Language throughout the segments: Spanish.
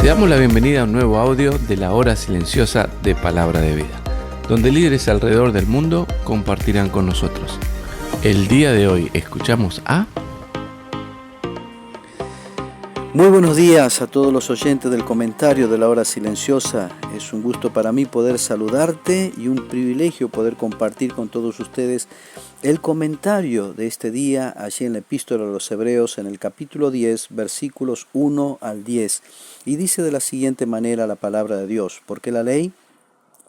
Te damos la bienvenida a un nuevo audio de la hora silenciosa de Palabra de Vida, donde líderes alrededor del mundo compartirán con nosotros. El día de hoy escuchamos a... Muy buenos días a todos los oyentes del comentario de la hora silenciosa. Es un gusto para mí poder saludarte y un privilegio poder compartir con todos ustedes el comentario de este día allí en la Epístola a los Hebreos en el capítulo 10, versículos 1 al 10. Y dice de la siguiente manera la palabra de Dios: porque la ley,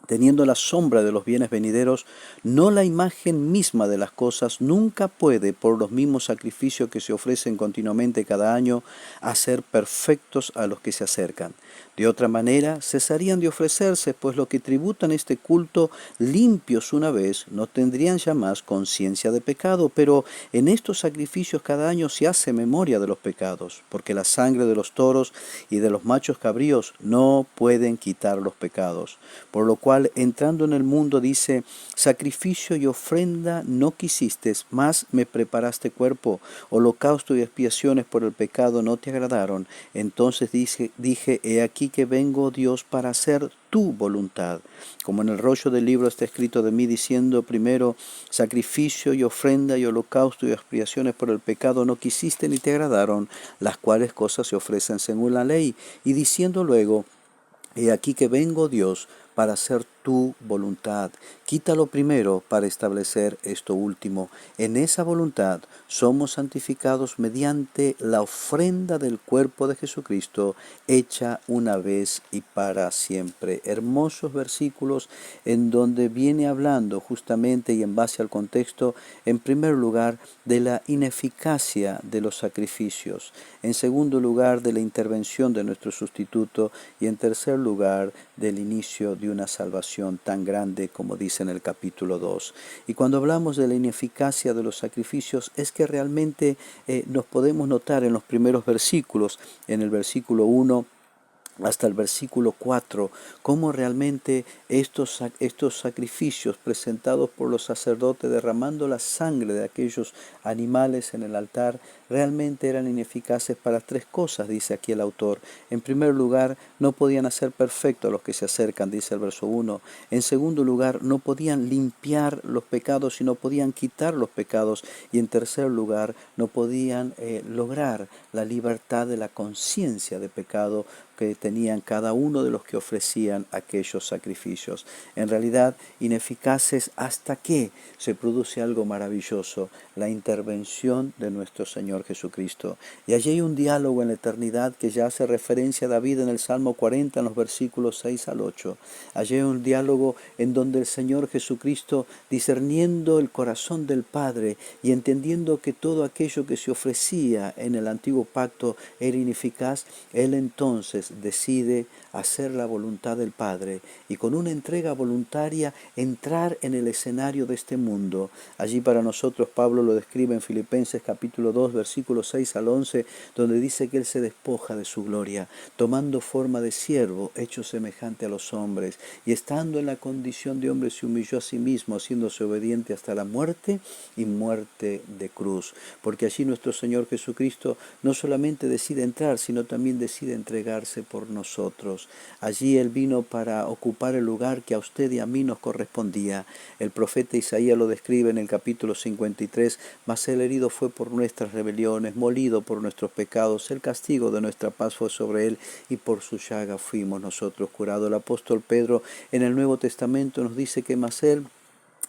teniendo la sombra de los bienes venideros, no la imagen misma de las cosas, nunca puede, por los mismos sacrificios que se ofrecen continuamente cada año, hacer perfectos a los que se acercan. De otra manera, cesarían de ofrecerse, pues los que tributan este culto limpios una vez, no tendrían ya más conciencia de pecado, pero en estos sacrificios cada año se hace memoria de los pecados, porque la sangre de los toros y de los machos cabríos no pueden quitar los pecados. Por lo cual, entrando en el mundo, dice: sacrificio y ofrenda no quisiste, mas me preparaste cuerpo. Holocausto y expiaciones por el pecado no te agradaron. Entonces dije, he aquí que vengo, Dios, para hacer tu voluntad. Como en el rollo del libro está escrito de mí, diciendo: primero sacrificio y ofrenda y holocausto y expiaciones por el pecado no quisiste ni te agradaron, las cuales cosas se ofrecen según la ley. Y diciendo luego: he aquí que vengo, Dios, para hacer tu voluntad. Quítalo primero para establecer esto último. En esa voluntad somos santificados mediante la ofrenda del cuerpo de Jesucristo, hecha una vez y para siempre. Hermosos versículos en donde viene hablando justamente y en base al contexto, en primer lugar, de la ineficacia de los sacrificios. En segundo lugar, de la intervención de nuestro sustituto. Y en tercer lugar, del inicio de una salvación tan grande como dice en el capítulo 2. Y cuando hablamos de la ineficacia de los sacrificios, es que realmente nos podemos notar en los primeros versículos, en el versículo 1 hasta el versículo 4, cómo realmente estos sacrificios presentados por los sacerdotes derramando la sangre de aquellos animales en el altar realmente eran ineficaces para tres cosas, dice aquí el autor. En primer lugar, no podían hacer perfecto a los que se acercan, dice el verso 1. En segundo lugar, no podían limpiar los pecados y no podían quitar los pecados. Y en tercer lugar, no podían lograr la libertad de la conciencia de pecado que tenían cada uno de los que ofrecían aquellos sacrificios. En realidad, ineficaces hasta que se produce algo maravilloso, la intervención de nuestro Señor Jesucristo. Y allí hay un diálogo en la eternidad que ya hace referencia a David en el Salmo 40, en los versículos 6 al 8. Allí hay un diálogo en donde el Señor Jesucristo, discerniendo el corazón del Padre y entendiendo que todo aquello que se ofrecía en el antiguo pacto era ineficaz, Él entonces decide hacer la voluntad del Padre y con una entrega voluntaria entrar en el escenario de este mundo. Allí para nosotros Pablo lo describe en Filipenses capítulo 2, versículos 6 al 11, donde dice que Él se despoja de su gloria, tomando forma de siervo, hecho semejante a los hombres, y estando en la condición de hombre se humilló a sí mismo, haciéndose obediente hasta la muerte y muerte de cruz. Porque allí nuestro Señor Jesucristo no solamente decide entrar, sino también decide entregarse por nosotros. Allí Él vino para ocupar el lugar que a usted y a mí nos correspondía. El profeta Isaías lo describe en el capítulo 53, mas el herido fue por nuestras rebeliones, molido por nuestros pecados, el castigo de nuestra paz fue sobre Él, y por su llaga fuimos nosotros curados. El apóstol Pedro en el Nuevo Testamento nos dice que mas Él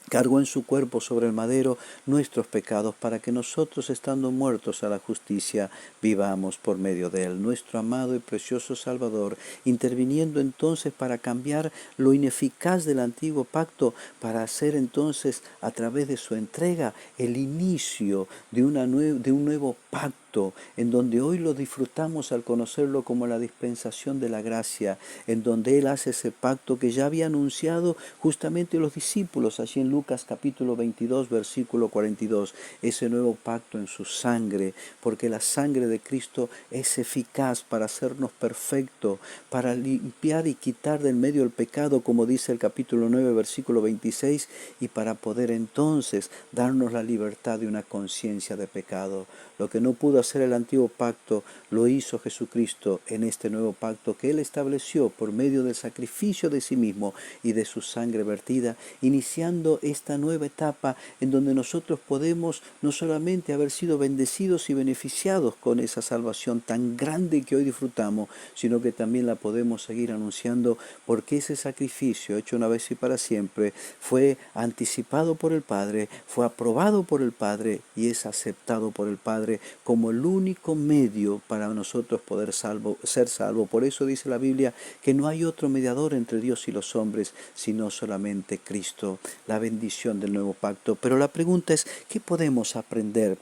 cargó en su cuerpo sobre el madero nuestros pecados, para que nosotros, estando muertos a la justicia, vivamos por medio de Él. Nuestro amado y precioso Salvador, interviniendo entonces para cambiar lo ineficaz del antiguo pacto, para hacer entonces, a través de su entrega, el inicio de un nuevo pacto, en donde hoy lo disfrutamos al conocerlo como la dispensación de la gracia, en donde Él hace ese pacto que ya había anunciado justamente los discípulos allí en Lucas capítulo 22, versículo 42, ese nuevo pacto en su sangre, porque la sangre de Cristo es eficaz para hacernos perfectos, para limpiar y quitar del medio el pecado, como dice el capítulo 9, versículo 26, y para poder entonces darnos la libertad de una conciencia de pecado. Lo que no pudo pudo hacer el antiguo pacto, lo hizo Jesucristo en este nuevo pacto que Él estableció por medio del sacrificio de sí mismo y de su sangre vertida, iniciando esta nueva etapa en donde nosotros podemos no solamente haber sido bendecidos y beneficiados con esa salvación tan grande que hoy disfrutamos, sino que también la podemos seguir anunciando, porque ese sacrificio hecho una vez y para siempre fue anticipado por el Padre, fue aprobado por el Padre y es aceptado por el Padre como el único medio para nosotros poder ser salvos. Por eso dice la Biblia que no hay otro mediador entre Dios y los hombres, sino solamente Cristo, la bendición del nuevo pacto. Pero la pregunta es, ¿qué podemos aprender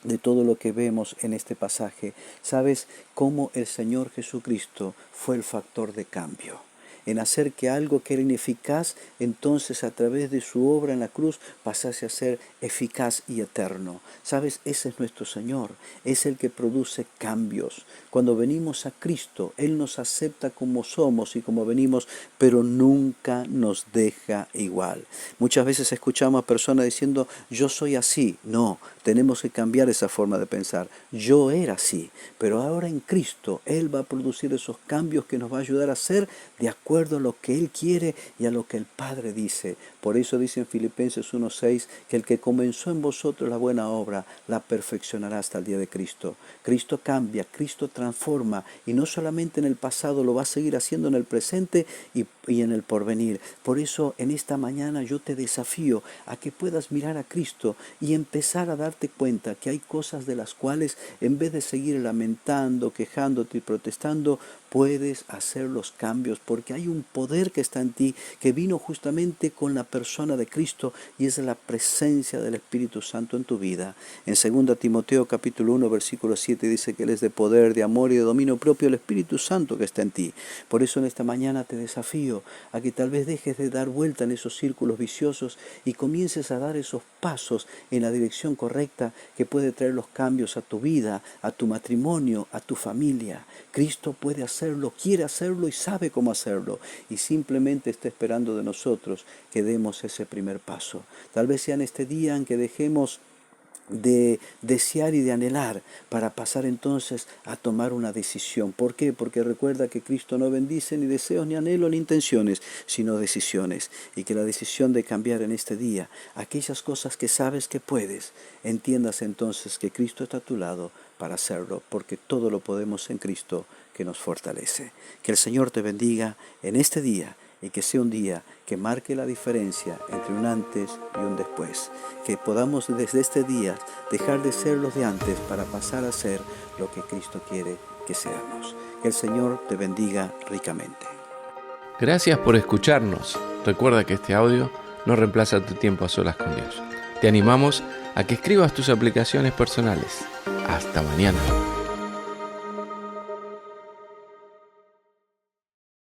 de todo lo que vemos en este pasaje? ¿Sabes cómo el Señor Jesucristo fue el factor de cambio? En hacer que algo que era ineficaz, entonces a través de su obra en la cruz pasase a ser eficaz y eterno. ¿Sabes? Ese es nuestro Señor, es el que produce cambios. Cuando venimos a Cristo, Él nos acepta como somos y como venimos, pero nunca nos deja igual. Muchas veces escuchamos a personas diciendo, yo soy así. No, tenemos que cambiar esa forma de pensar. Yo era así, pero ahora en Cristo, Él va a producir esos cambios que nos va a ayudar a ser de acuerdo a lo que Él quiere y a lo que el Padre dice. Por eso dice en Filipenses 1:6 que el que comenzó en vosotros la buena obra la perfeccionará hasta el día de Cristo. Cristo cambia, Cristo transforma, y no solamente en el pasado, lo va a seguir haciendo en el presente y en el porvenir. Por eso en esta mañana yo te desafío a que puedas mirar a Cristo y empezar a darte cuenta que hay cosas de las cuales, en vez de seguir lamentando, quejándote y protestando, puedes hacer los cambios, porque hay un poder que está en ti, que vino justamente con la persona de Cristo, y es la presencia del Espíritu Santo en tu vida. En 2 Timoteo capítulo 1 versículo 7 dice que Él es de poder, de amor y de dominio propio, el Espíritu Santo que está en ti. Por eso en esta mañana te desafío a que tal vez dejes de dar vuelta en esos círculos viciosos y comiences a dar esos pasos en la dirección correcta que puede traer los cambios a tu vida, a tu matrimonio, a tu familia. Cristo puede hacerlo, quiere hacerlo y sabe cómo hacerlo, y simplemente está esperando de nosotros que demos ese primer paso. Tal vez sea en este día en que dejemos de desear y de anhelar para pasar entonces a tomar una decisión. ¿Por qué? Porque recuerda que Cristo no bendice ni deseos, ni anhelos, ni intenciones, sino decisiones, y que la decisión de cambiar en este día aquellas cosas que sabes que puedes, entiendas entonces que Cristo está a tu lado para hacerlo, porque todo lo podemos en Cristo que nos fortalece. Que el Señor te bendiga en este día, y que sea un día que marque la diferencia entre un antes y un después. Que podamos desde este día dejar de ser los de antes para pasar a ser lo que Cristo quiere que seamos. Que el Señor te bendiga ricamente. Gracias por escucharnos. Recuerda que este audio no reemplaza tu tiempo a solas con Dios. Te animamos a que escribas tus aplicaciones personales. Hasta mañana.